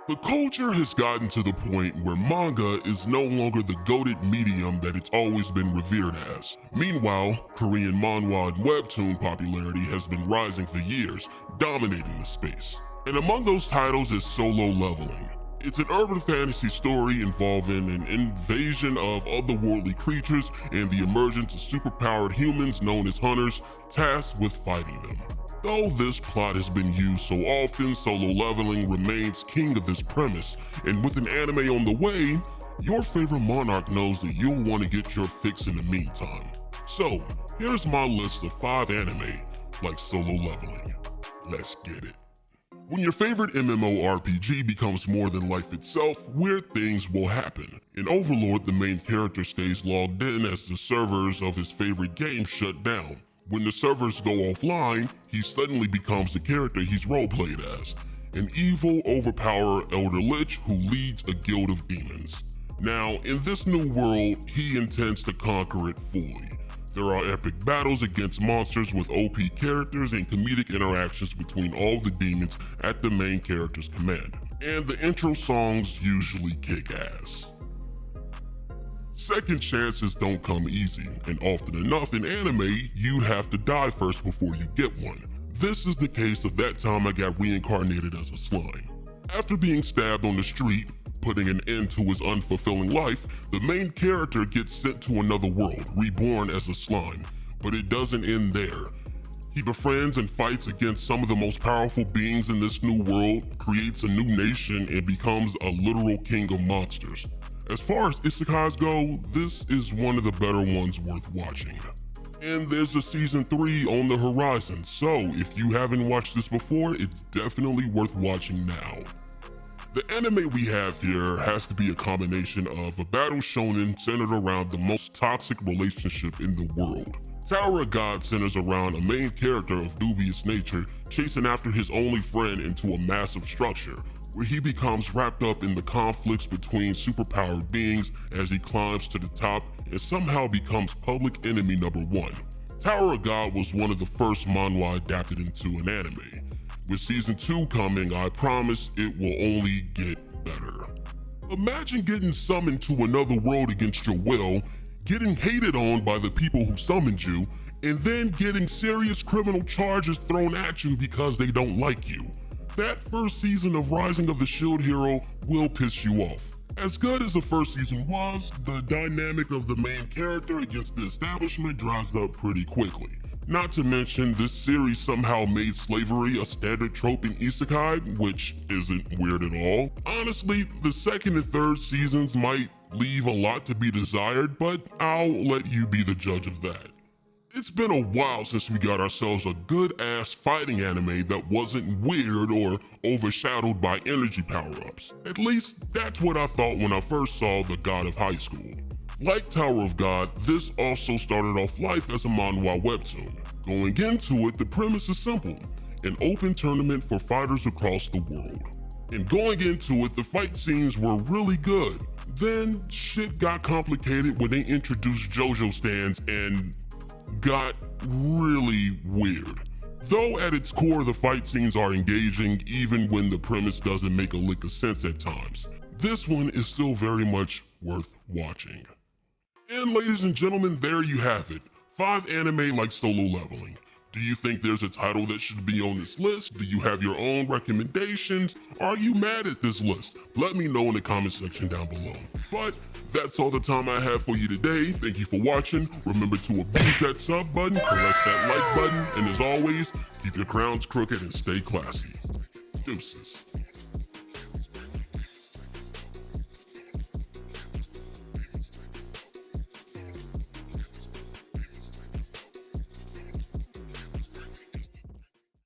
The culture has gotten to the point where manga is no longer the goated medium that it's always been revered as. Meanwhile, Korean manhwa and webtoon popularity has been rising for years, dominating the space. And among those titles is Solo Leveling. It's an urban fantasy story involving an invasion of otherworldly creatures and the emergence of superpowered humans known as hunters, tasked with fighting them. Though this plot has been used so often, Solo Leveling remains king of this premise, and with an anime on the way, your favorite monarch knows that you'll want to get your fix in the meantime. So, here's my list of 5 anime like Solo Leveling. Let's get it. When your favorite MMORPG becomes more than life itself, weird things will happen. In Overlord, the main character stays logged in as the servers of his favorite game shut down. When the servers go offline, he suddenly becomes the character he's roleplayed as, an evil, overpowered elder lich who leads a guild of demons. Now, in this new world, he intends to conquer it fully. There are epic battles against monsters with OP characters and comedic interactions between all the demons at the main character's command. And the intro songs usually kick ass. Second chances don't come easy, and often enough in anime, you'd have to die first before you get one. This is the case of that time I got reincarnated as a slime. After being stabbed on the street, putting an end to his unfulfilling life, the main character gets sent to another world, reborn as a slime. But it doesn't end there. He befriends and fights against some of the most powerful beings in this new world, creates a new nation, and becomes a literal king of monsters. As far as isekais go, this is one of the better ones worth watching. And there's a season 3 on the horizon, so if you haven't watched this before, it's definitely worth watching now. The anime we have here has to be a combination of a battle shonen centered around the most toxic relationship in the world. Tower of God centers around a main character of dubious nature chasing after his only friend into a massive structure, where he becomes wrapped up in the conflicts between superpowered beings as he climbs to the top and somehow becomes public enemy number 1. Tower of God was one of the first manhwa adapted into an anime. With season 2 coming, I promise it will only get better. Imagine getting summoned to another world against your will, getting hated on by the people who summoned you, and then getting serious criminal charges thrown at you because they don't like you. That first season of Rising of the Shield Hero will piss you off. As good as the first season was, the dynamic of the main character against the establishment dries up pretty quickly. Not to mention, this series somehow made slavery a standard trope in isekai, which isn't weird at all. Honestly, the second and third seasons might leave a lot to be desired, but I'll let you be the judge of that. It's been a while since we got ourselves a good-ass fighting anime that wasn't weird or overshadowed by energy power-ups. At least, that's what I thought when I first saw The God of High School. Like Tower of God, this also started off life as a manhwa webtoon. Going into it, the premise is simple: an open tournament for fighters across the world. And going into it, the fight scenes were really good. Then, shit got complicated when they introduced JoJo stands and got really weird. Though at its core, the fight scenes are engaging even when the premise doesn't make a lick of sense at times. This one is still very much worth watching. And ladies and gentlemen, there you have it. 5 anime like Solo Leveling. Do you think there's a title that should be on this list? Do you have your own recommendations? Are you mad at this list? Let me know in the comment section down below. But that's all the time I have for you today. Thank you for watching. Remember to abuse that sub button, caress that like button, and as always, keep your crowns crooked and stay classy. Deuces.